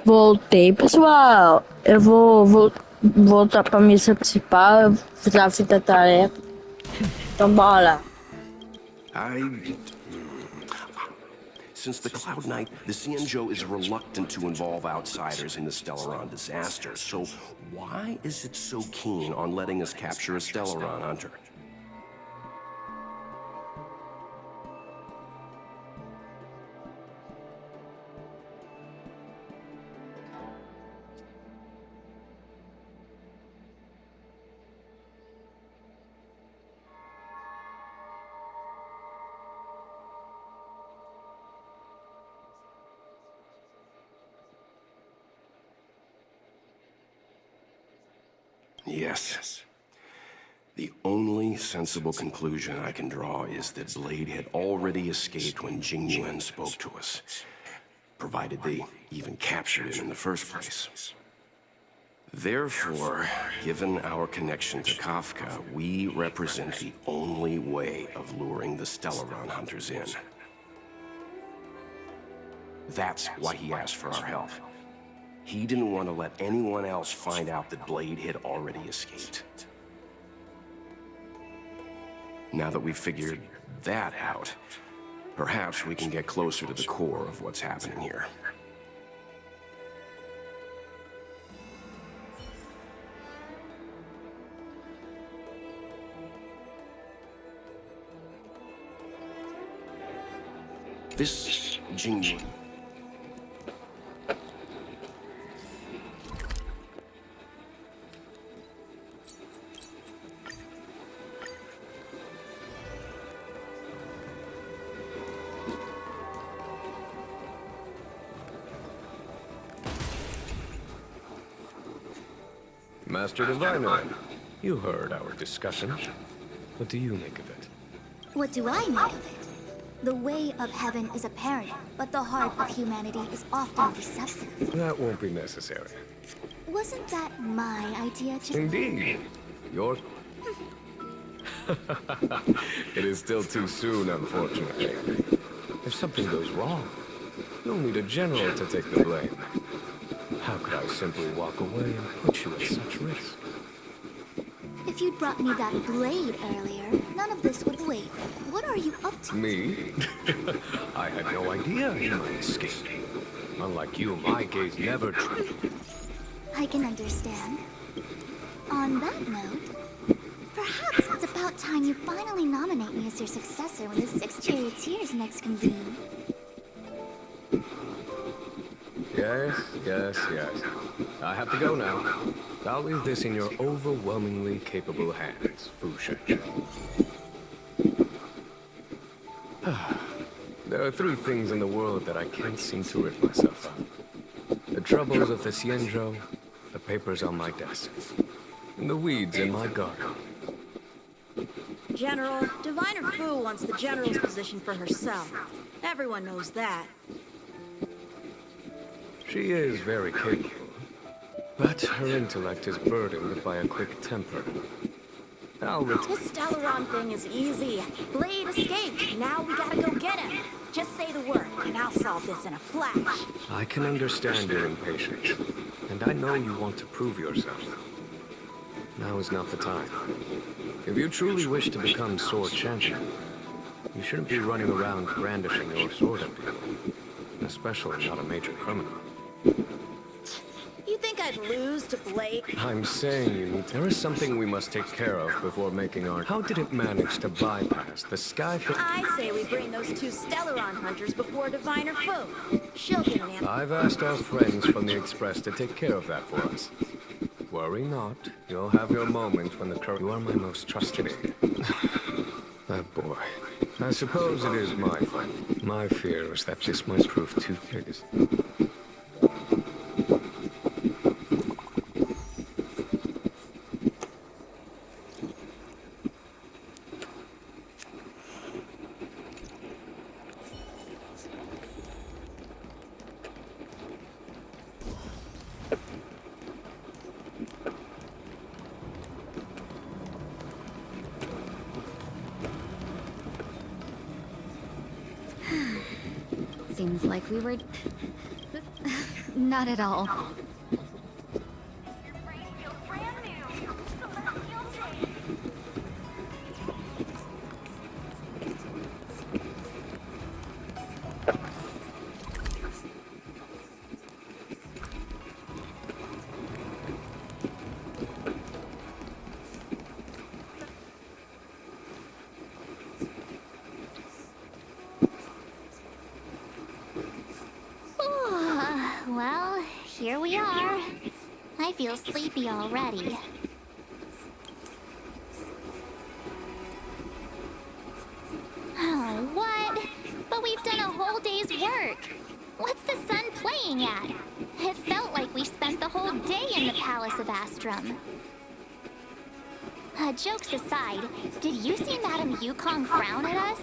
Voltei, pessoal. Eu vou voltar pra missa principal, eu vou fazer a fita tarefa. Então bora. Since the Cloud Knight, the Xianzhou is reluctant to involve outsiders in the Stellaron disaster, so why is it so keen on letting us capture a Stellaron hunter? Yes. The only sensible conclusion I can draw is that Blade had already escaped when Jing Yuan spoke to us, provided they even captured him in the first place. Therefore, given our connection to Kafka, we represent the only way of luring the Stellaron hunters in. That's why he asked for our help. He didn't want to let anyone else find out that Blade had already escaped. Now that we've figured that out, perhaps we can get closer to the core of what's happening here. This Jingyun. Master Diviner, you heard our discussion. What do you make of it? What do I make of it? The way of heaven is apparent, but the heart of humanity is often deceptive. That won't be necessary. Wasn't that my idea, Jim? Indeed. Your... It is still too soon, unfortunately. If something goes wrong, you'll need a general to take the blame. How could I simply walk away and put you at such risk? If you'd brought me that blade earlier, none of this would wait. What are you up to? Me? I had no idea he might escape. Unlike you, my gaze never... I can understand. On that note, perhaps it's about time you finally nominate me as your successor when the Six Charioteers next convene. Yes. I have to go now. I'll leave this in your overwhelmingly capable hands, Fusha. There are three things in the world that I can't seem to rid myself of. The troubles of the Xianzhou, the papers on my desk, and the weeds in my garden. General, Diviner Fu wants the General's position for herself. Everyone knows that. She is very capable, but her intellect is burdened by a quick temper. This Stellaron thing is easy. Blade escaped. Now we gotta go get him. Just say the word, and I'll solve this in a flash. I can understand your impatience, and I know you want to prove yourself. Now is not the time. If you truly wish to become Sword Champion, you shouldn't be running around brandishing your sword at people, especially not a major criminal. You think I'd lose to Blade? I'm saying you need... There is something we must take care of before making our... How did it manage to bypass the sky... I say we bring those two Stellaron hunters before Diviner Fu. She'll get an answer. I've asked our friends from the Express to take care of that for us. Worry not. You'll have your moment when the current... You are my most trusted aide. That boy. I suppose it is my fault. My fear is that this might prove too big. Seems like we were... Not at all. Well, here we are. I feel sleepy already. Oh, what? But we've done a whole day's work. What's the sun playing at? It felt like we spent the whole day in the Palace of Astrum. Jokes aside, did you see Madame Yukong frown at us?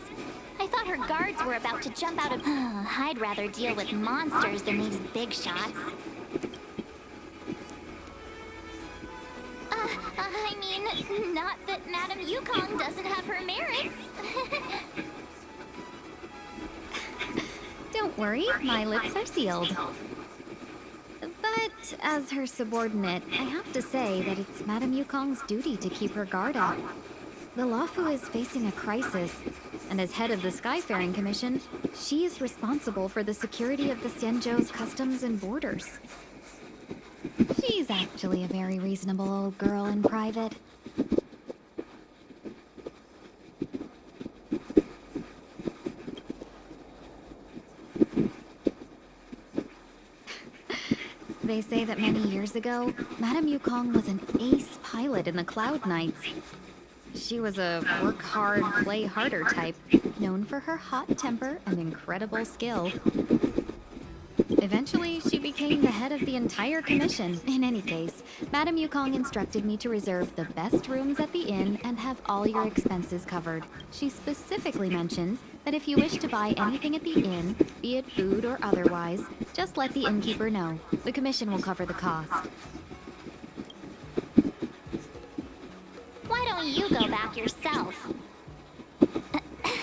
I thought her guards were about to jump out of... I'd rather deal with monsters than these big shots. I mean, not that Madame Yukong doesn't have her merits. Don't worry, my lips are sealed. But as her subordinate, I have to say that it's Madame Yukong's duty to keep her guard up. The Luofu is facing a crisis, and as head of the Skyfaring Commission, she is responsible for the security of the Xianzhou's customs and borders. She's actually a very reasonable old girl in private. They say that many years ago, Madame Yukong was an ace pilot in the Cloud Knights. She was a work hard, play harder type, known for her hot temper and incredible skill. Eventually, she became the head of the entire commission. In any case, Madame Yukong instructed me to reserve the best rooms at the inn and have all your expenses covered. She specifically mentioned that if you wish to buy anything at the inn, be it food or otherwise, just let the innkeeper know. The commission will cover the cost. Why don't you go back yourself?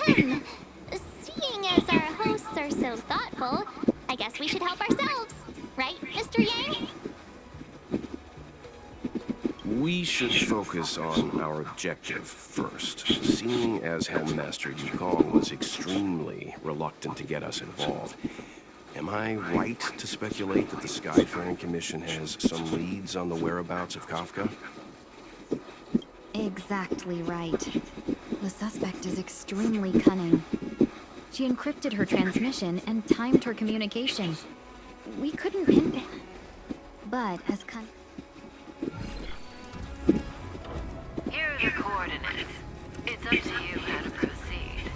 Seeing as our hosts are so thoughtful, I guess we should help ourselves. Right, Mr. Yang? We should focus on our objective first. Seeing as Helmmaster Yukong was extremely reluctant to get us involved, am I right to speculate that the Skyfaring Commission has some leads on the whereabouts of Kafka? Exactly right. The suspect is extremely cunning. She encrypted her transmission and timed her communication. We couldn't pinpoint... But as Here are the coordinates. It's up to you how to proceed.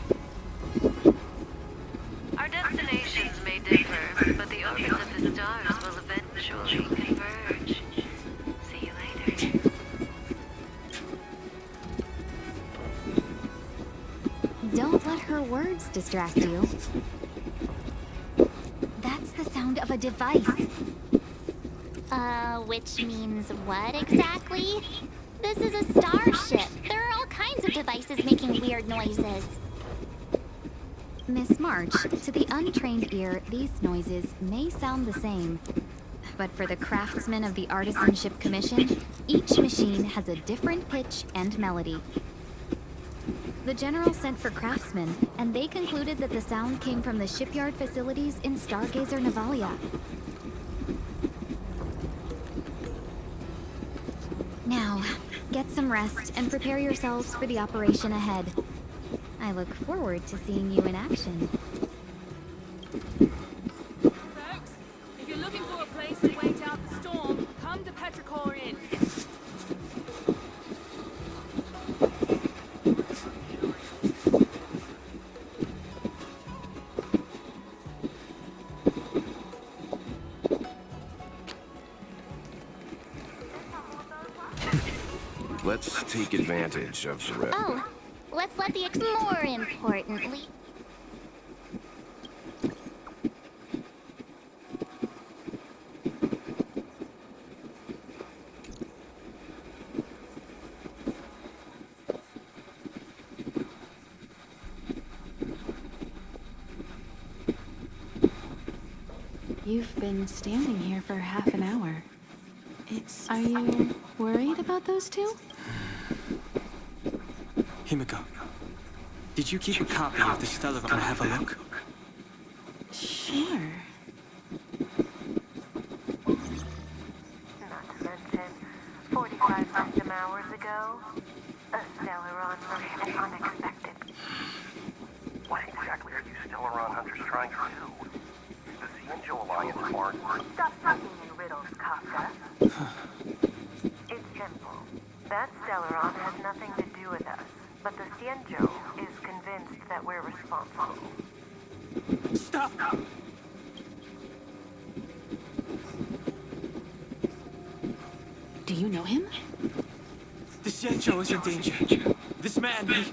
Our destinations may differ, but the orbits of the stars will eventually converge. See you later. Don't let her words distract you. That's the sound of a device. Which means what exactly? This is a starship. There are all kinds of devices making weird noises. Miss March, to the untrained ear, these noises may sound the same. But for the craftsmen of the Artisanship Commission, each machine has a different pitch and melody. The General sent for craftsmen, and they concluded that the sound came from the shipyard facilities in Stargazer Navalia. Now, get some rest and prepare yourselves for the operation ahead. I look forward to seeing you in action. Folks, if you're looking for a place to wait out the storm, come to Petrichor Inn. Let's take advantage of the red. Oh, let's let the more importantly... You've been standing here for half an hour. Are you worried about those two? Himiko, did you keep a copy of the Stellar? Can I have a look? Sure. Not to mention, 45 system hours ago, a Stellaron mission unexpected. What exactly are you Stellaron hunters trying to do? The Cienjo Alliance mark? Stop talking in riddles, Kafka. It's simple. That Stellaron has nothing to do with us, but the Cienjo is convinced that we're responsible. Stop! Do you know him? The Xianzhou is in danger. This man, he...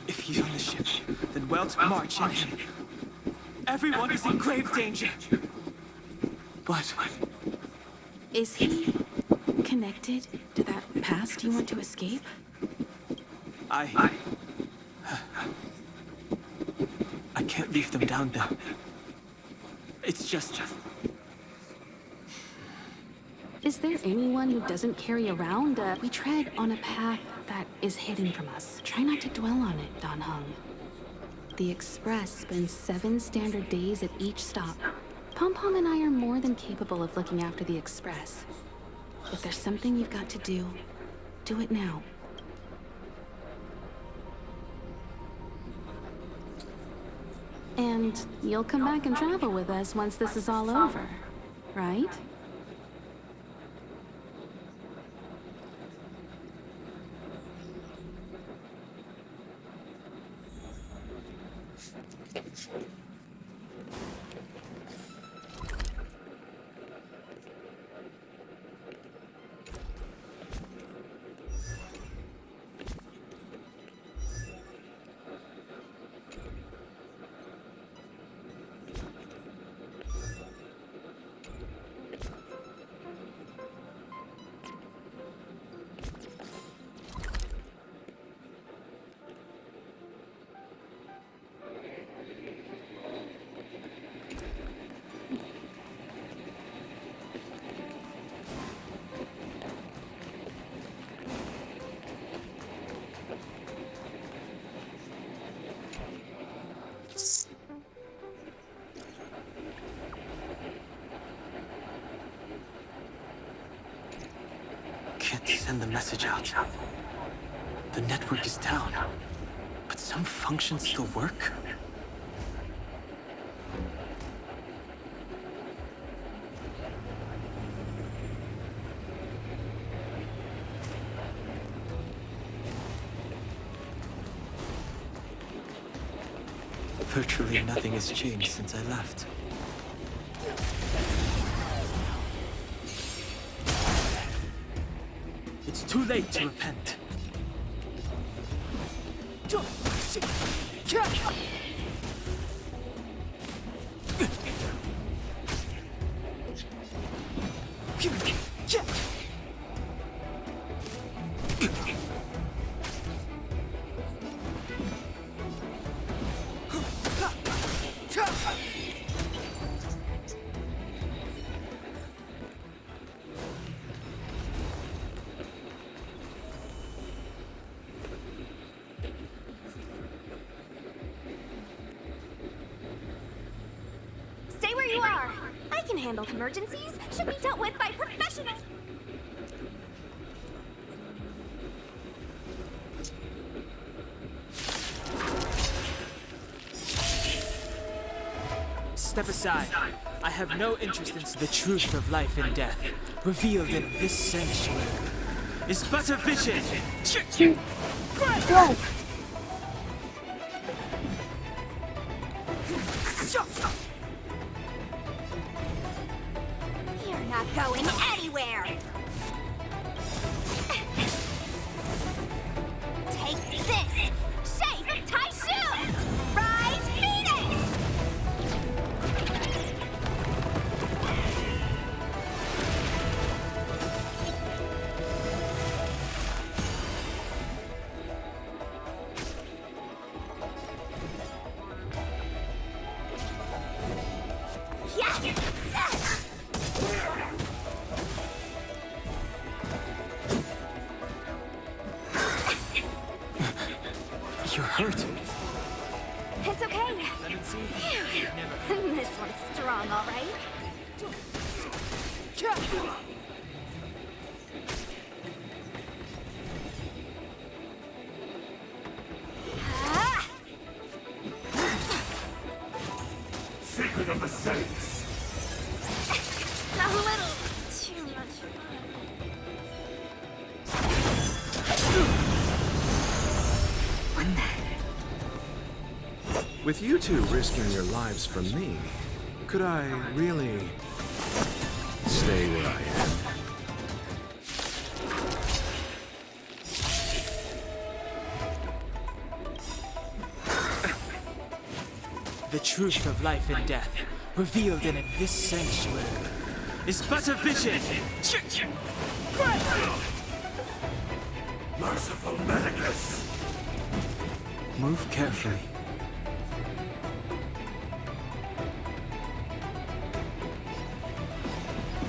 If he's on the ship, then Welt, March, and him. Everyone is in grave danger. What? Is he connected to that past you want to escape? I can't leave them down there. It's just... Is there anyone who doesn't carry around we tread on a path that is hidden from us. Try not to dwell on it, Dan Heng. The Express spends 7 standard days at each stop. Pom Pom and I are more than capable of looking after the Express. If there's something you've got to do, do it now. And you'll come back and travel with us once this is all over, right? Can't send the message out. The network is down, but some functions still work? Virtually nothing has changed since I left. It's too late to repent. Stay where you are. I can handle emergencies. Should be dealt with by professionals. Step aside. I have no interest in the truth of life and death, revealed in this sanctuary. Is but a vision. You're not going anywhere. Take this. Shape of Typhoon. Rise Phoenix. You're hurt. It's okay. Phew. This one's strong, all right? Secret of the Saints. A little too much fun. With you two risking your lives for me, could I really stay where I am? The truth of life and death, revealed in this sanctuary, is but a vision. Merciful Medicus. Move carefully.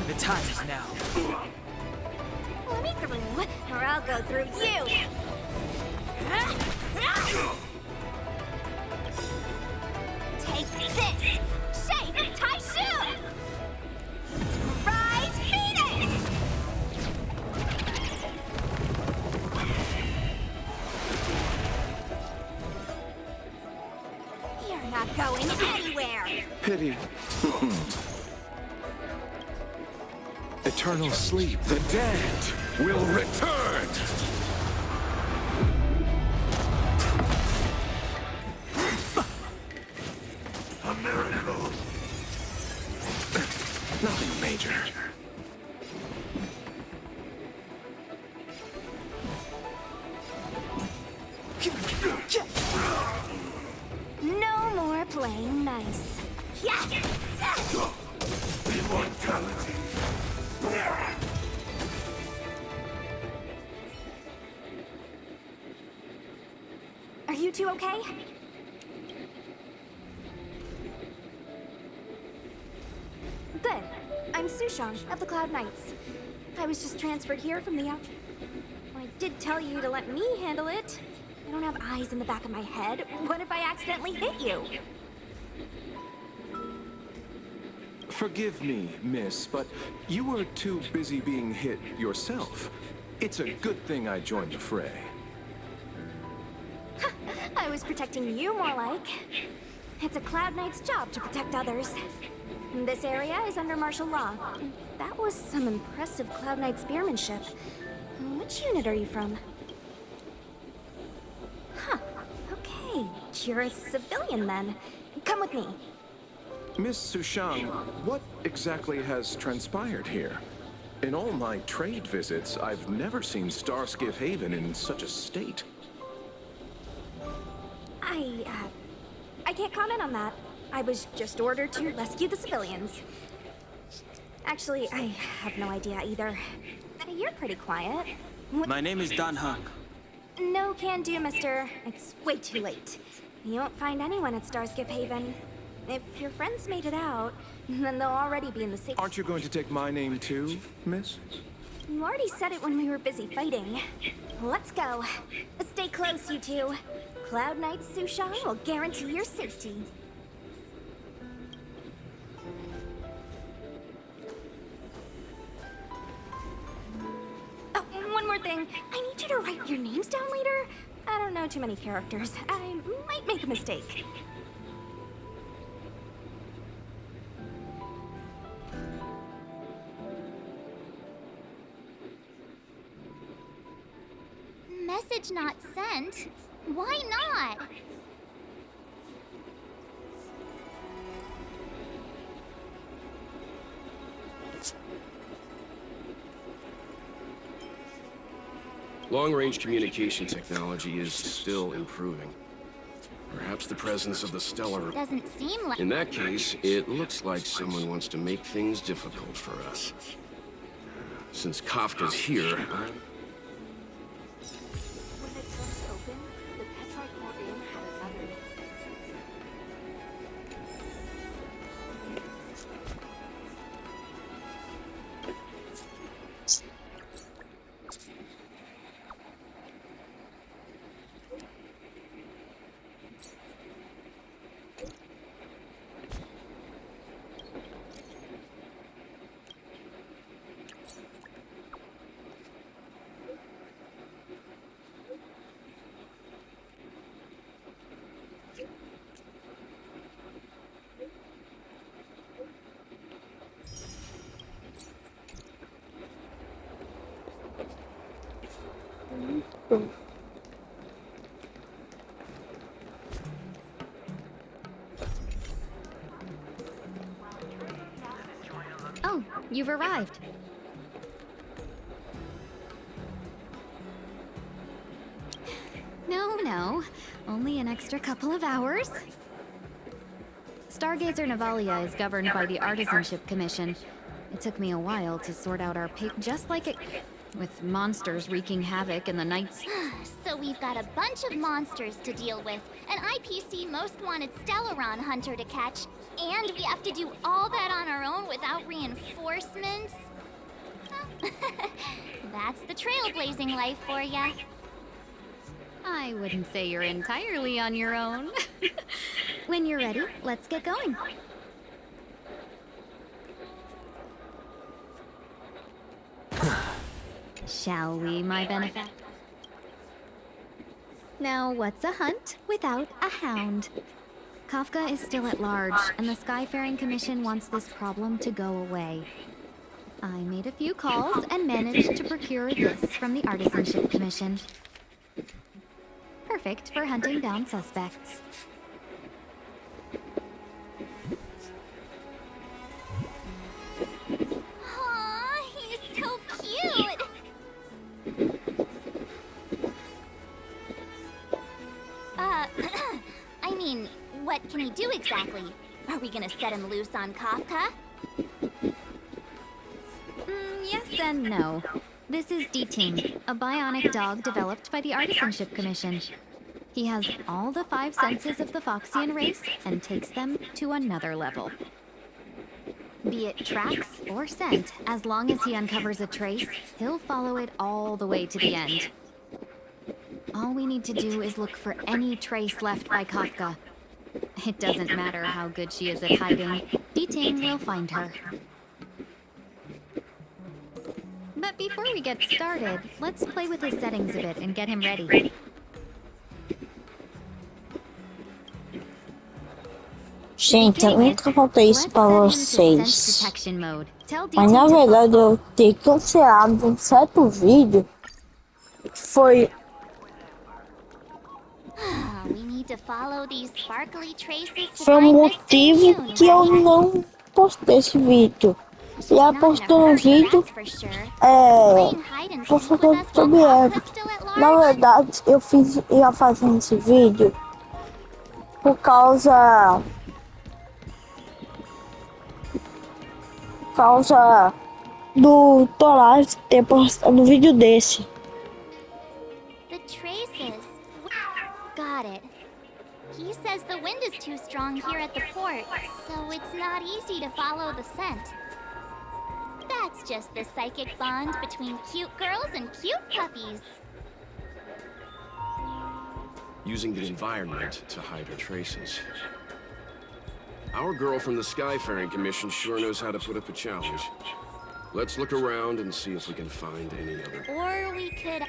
The time is now. Let me through, or I'll go through you. Take this! Shape Taishu! Rise Venus! You're not going anywhere! Pity. Eternal sleep. The dead will return! A miracle. Nothing major. No more playing nice. Immortality. Are you two okay? Good. I'm Sushang of the Cloud Knights. I was just transferred here from the out. I did tell you to let me handle it. I don't have eyes in the back of my head. What if I accidentally hit you? Forgive me, miss, but you were too busy being hit yourself. It's a good thing I joined the fray. I was protecting you more like. It's a Cloud Knight's job to protect others. And this area is under martial law. That was some impressive Cloud Knight spearmanship. Which unit are you from? Huh. Okay. You're a civilian then. Come with me. Miss Sushang, what exactly has transpired here? In all my trade visits, I've never seen Starskiff Haven in such a state. I can't comment on that. I was just ordered to rescue the civilians. Actually, I have no idea either. You're pretty quiet. My name is Dan Hung. No can do, mister. It's way too late. You won't find anyone at Starskiff Haven. If your friends made it out, then they'll already be in the safe. Aren't you going to take my name too, miss? You already said it when we were busy fighting. Let's go. Stay close, you two. Cloud Knight Sushang will guarantee your safety. Oh, one more thing. I need you to write your names down later. I don't know too many characters. I might make a mistake. Message not sent? Why not? Long-range communication technology is still improving. Perhaps the presence of the Stellar... Doesn't seem like... In that case, it looks like someone wants to make things difficult for us. Since Kafka's here, When it just opened, the Petricor Inn had another. Oh, you've arrived. No, only an extra couple of hours. Stargazer Navalia is governed by the Artisanship Commission. It took me a while to sort out our just like it, with monsters wreaking havoc in the nights. So we've got a bunch of monsters to deal with, an IPC most wanted Stellaron hunter to catch, and we have to do all that on our own without reinforcements? Well, that's the trailblazing life for ya. I wouldn't say you're entirely on your own. When you're ready, let's get going. Shall we, my benefactor? Now, what's a hunt without a hound? Kafka is still at large, and the Skyfaring Commission wants this problem to go away. I made a few calls and managed to procure this from the Artisanship Commission. Perfect for hunting down suspects. Aw, he's so cute! I mean, what can he do exactly? Are we gonna set him loose on Kafka? Yes and no. This is D-Ting, a bionic dog developed by the Artisanship Commission. He has all the 5 senses of the Foxian race and takes them to another level. Be it tracks or scent, as long as he uncovers a trace, he'll follow it all the way to the end. All we need to do is look for any trace left by Kafka. It doesn't matter how good she is at hiding, D-Ting will find her. But before we get started, let's play with his settings a bit and get him ready. Gente, eu nunca contei isso pra vocês. Detection mode. Tell Mas na D-Ting to verdade eu ter cancelado um certo vídeo foi We need to follow these sparkly traces to foi o find Miss motivo Ting-Yun, que eu right? não postei esse vídeo. She's E not in a apostando um hurry, vídeo that's for sure. Playing hide and seek with falando us while sobre ela. Kafka's still at Na large? verdade eu ia fazendo esse vídeo por causa do Torres ter postado um vídeo desse. The traces. Got it. He says the wind is too strong here at the port, so it's not easy to follow the scent. That's just the psychic bond between cute girls and cute puppies. Using the environment to hide her traces. Our girl from the Skyfaring Commission sure knows how to put up a challenge. Let's look around and see if we can find any other. Or we could...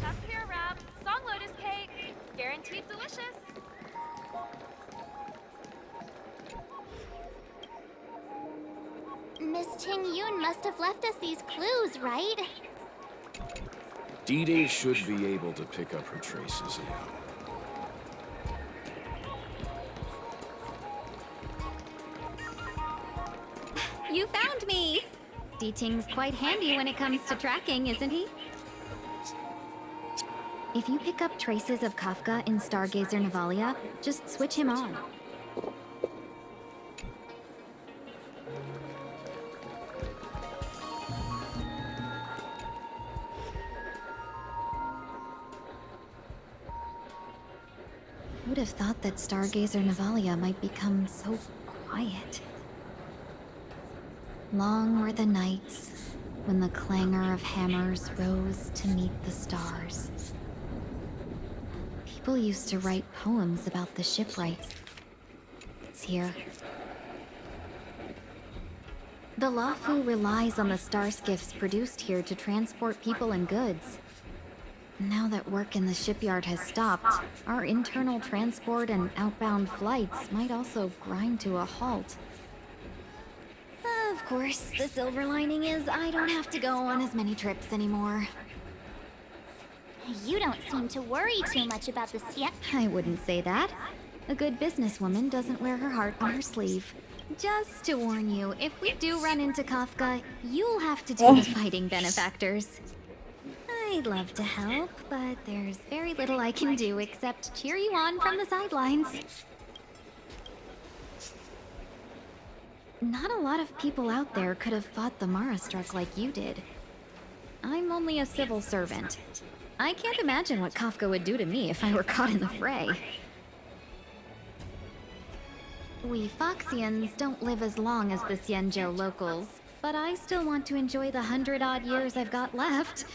Tough here wrap, song lotus cake, guaranteed delicious. Miss Ting-Yun must have left us these clues, right? Dee should be able to pick up her traces now. You found me! D-Ting's quite handy when it comes to tracking, isn't he? If you pick up traces of Kafka in Stargazer Navalia, just switch him on. would have thought that Stargazer Navalia might become so quiet? Long were the nights when the clangor of hammers rose to meet the stars. People used to write poems about the shipwrights here. The Lafu relies on the star skiffs produced here to transport people and goods. Now that work in the shipyard has stopped, our internal transport and outbound flights might also grind to a halt. Of course, the silver lining is I don't have to go on as many trips anymore. You don't seem to worry too much about the I wouldn't say that. A good businesswoman doesn't wear her heart on her sleeve. Just to warn you, if we do run into Kafka, you'll have to do the fighting benefactors. I'd love to help, but there's very little I can do except cheer you on from the sidelines. Not a lot of people out there could have fought the Mara struck like you did. I'm only a civil servant. I can't imagine what Kafka would do to me if I were caught in the fray. We Foxians don't live as long as the Xianzhou locals, but I still want to enjoy the 100-odd years I've got left.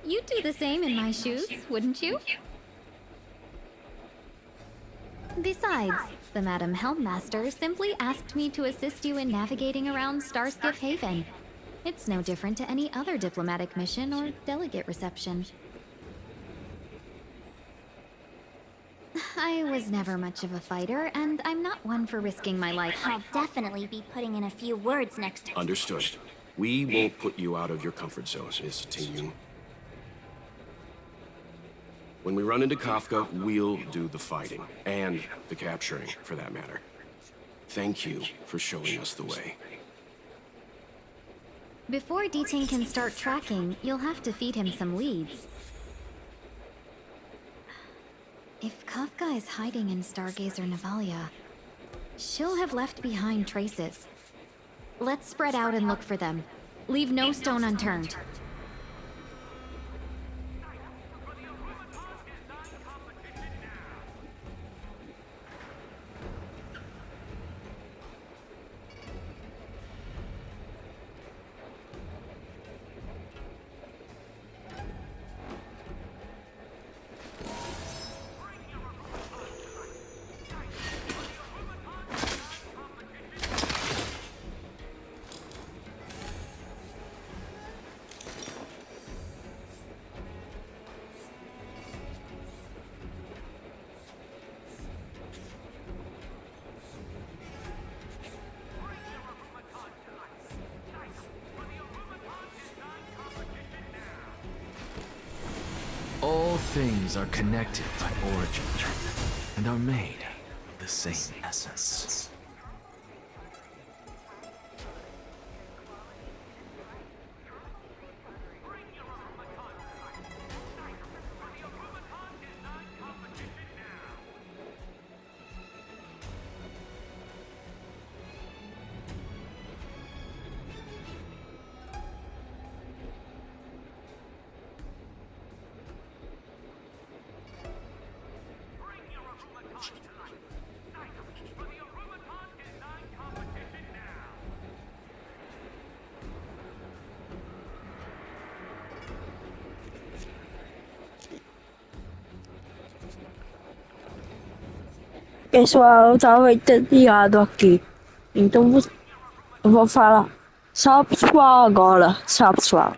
You'd do the same in my shoes, wouldn't you? Besides, the Madam Helmmaster simply asked me to assist you in navigating around Starskiff Haven. It's no different to any other diplomatic mission or delegate reception. I was never much of a fighter, and I'm not one for risking my life. I'll definitely be putting in a few words next time. Understood. We won't put you out of your comfort zone, Miss Tingyun. When we run into Kafka, we'll do the fighting. And the capturing, for that matter. Thank you for showing us the way. Before D-Ting can start tracking, you'll have to feed him some leads. If Kafka is hiding in Stargazer Navalia, she'll have left behind traces. Let's spread out and look for them. Leave no stone unturned. All things are connected by origin, and are made of the same essence. Pessoal, eu tava entediado aqui. Então vou falar. Tchau, pessoal, agora. Tchau, pessoal.